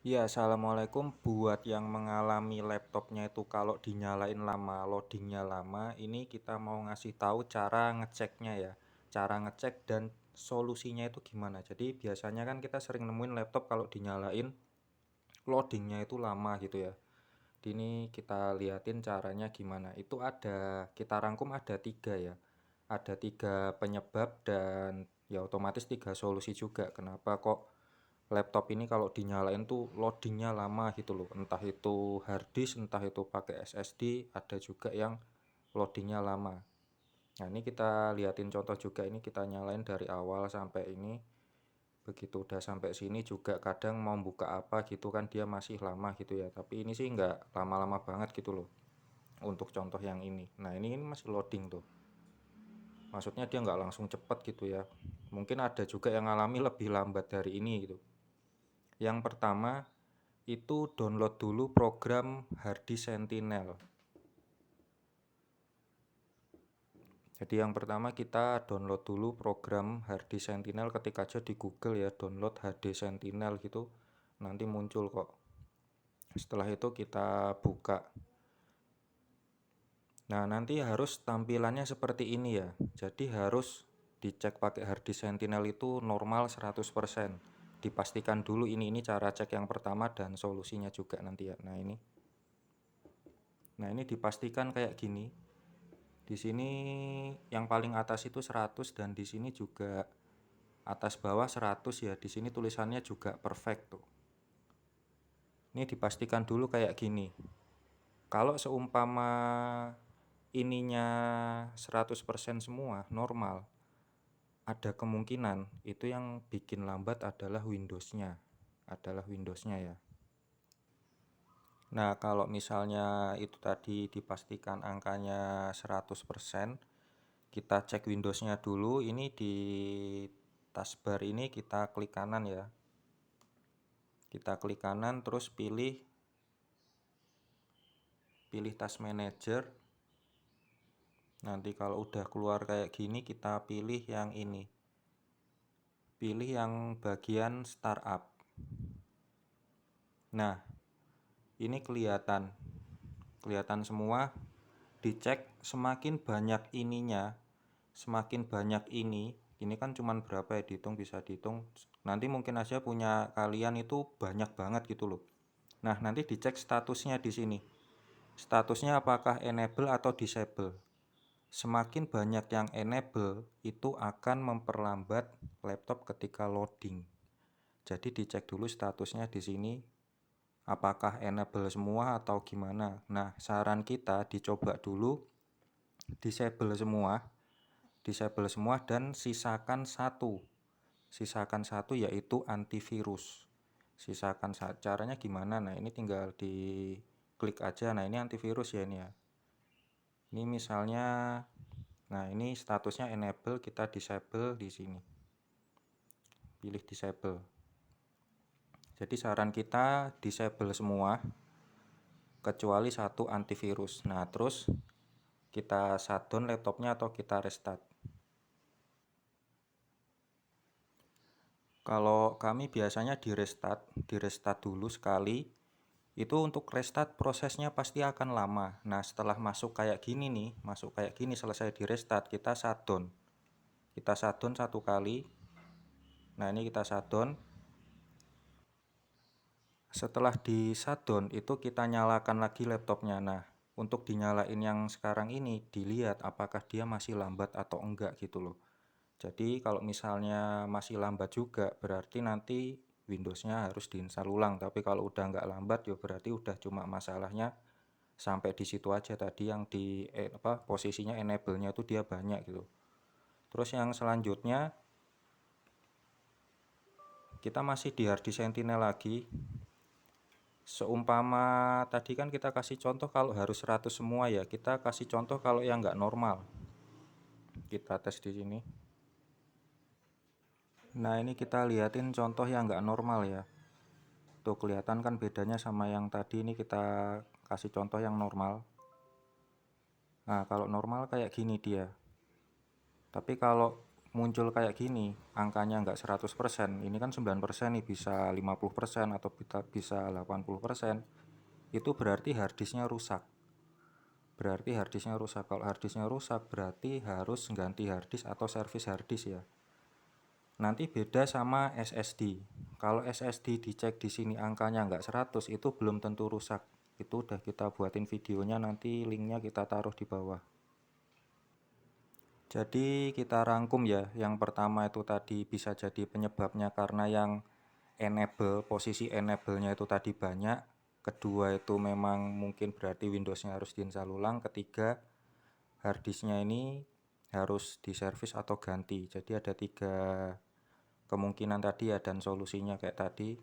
Ya, assalamualaikum. Buat yang mengalami laptopnya itu kalau dinyalain lama, loadingnya lama, ini kita mau ngasih tahu cara ngeceknya ya. Cara ngecek dan solusinya itu gimana. Jadi biasanya kan kita sering nemuin laptop kalau dinyalain loadingnya itu lama gitu ya. Ini kita liatin caranya gimana. Itu ada, kita rangkum ada 3 ya. Ada 3 penyebab dan ya otomatis 3 solusi juga. Kenapa kok laptop ini kalau dinyalain tuh loadingnya lama gitu loh, entah itu harddisk, entah itu pakai SSD, ada juga yang loadingnya lama. Nah, ini kita liatin contoh juga, ini kita nyalain dari awal sampai ini. Begitu udah sampai sini juga kadang mau buka apa gitu kan dia masih lama gitu ya, tapi ini sih nggak lama-lama banget gitu loh untuk contoh yang ini. Nah, ini masih loading tuh, maksudnya dia nggak langsung cepet gitu ya. Mungkin ada juga yang ngalami lebih lambat dari ini gitu. Yang pertama itu download dulu program Harddisk Sentinel. Jadi yang pertama kita download dulu program Harddisk Sentinel, ketik aja di Google ya, download Harddisk Sentinel gitu, nanti muncul kok. Setelah itu kita buka. Nah, nanti harus tampilannya seperti ini ya. Jadi harus dicek pakai Harddisk Sentinel itu normal 100%. Dipastikan dulu ini cara cek yang pertama dan solusinya juga nanti ya. Nah, ini dipastikan kayak gini. Di sini yang paling atas itu 100 dan di sini juga atas bawah 100 ya. Di sini tulisannya juga perfect tuh. Ini dipastikan dulu kayak gini. Kalau seumpama ininya 100% semua normal, ada kemungkinan itu yang bikin lambat adalah Windowsnya ya. Nah, kalau misalnya itu tadi dipastikan angkanya 100%, kita cek Windowsnya dulu. Ini di taskbar ini kita klik kanan ya. Kita klik kanan terus pilih Task Manager. Nanti kalau udah keluar kayak gini kita pilih yang ini. Pilih yang bagian startup. Nah, ini kelihatan semua. Dicek semakin banyak ininya, semakin banyak ini kan cuman berapa ya, dihitung bisa dihitung. Nanti mungkin aja punya kalian itu banyak banget gitu loh. Nah, nanti dicek statusnya di sini. Statusnya apakah enable atau disable. Semakin banyak yang enable itu akan memperlambat laptop ketika loading. Jadi dicek dulu statusnya di sini apakah enable semua atau gimana. Nah, saran kita dicoba dulu disable semua dan sisakan satu yaitu antivirus. Sisakan caranya gimana? Nah, ini tinggal di klik aja. Nah, ini antivirus ya ini ya. Ini misalnya, nah ini statusnya enable, kita disable di sini. Pilih disable. Jadi saran kita disable semua kecuali satu antivirus. Nah, terus kita shutdown laptopnya atau kita restart. Kalau kami biasanya di restart dulu sekali. Itu untuk restart prosesnya pasti akan lama. Nah, setelah masuk kayak gini selesai di restart, kita shutdown. Kita shutdown satu kali. Nah, ini kita shutdown. Setelah di shutdown itu kita nyalakan lagi laptopnya. Nah, untuk dinyalain yang sekarang ini dilihat apakah dia masih lambat atau enggak gitu loh. Jadi kalau misalnya masih lambat juga berarti nanti Windowsnya harus diinstal ulang. Tapi kalau udah nggak lambat ya berarti udah cuma masalahnya sampai di situ aja tadi, yang di posisinya enable-nya itu dia banyak gitu. Terus yang selanjutnya kita masih di harddisk Sentinel lagi. Seumpama tadi kan kita kasih contoh kalau harus 100 semua ya, kita kasih contoh kalau yang nggak normal. Kita tes di sini. Nah, ini kita liatin contoh yang nggak normal ya. Tuh kelihatan kan bedanya sama yang tadi. Ini kita kasih contoh yang normal. Nah, kalau normal kayak gini dia. Tapi kalau muncul kayak gini, angkanya nggak 100%, ini kan 9% nih, bisa 50% atau bisa 80%, itu berarti harddisknya rusak. Kalau harddisknya rusak berarti harus ganti harddisk atau servis harddisk ya. Nanti beda sama SSD. Kalau SSD dicek di sini angkanya nggak 100, itu belum tentu rusak. Itu udah kita buatin videonya, nanti linknya kita taruh di bawah. Jadi kita rangkum ya, yang pertama itu tadi bisa jadi penyebabnya karena yang posisi enable-nya itu tadi banyak. Kedua itu memang mungkin berarti Windows-nya harus diinstal ulang. Ketiga, harddisknya ini harus diservis atau ganti. Jadi ada 3 kemungkinan tadi ya, dan solusinya kayak tadi.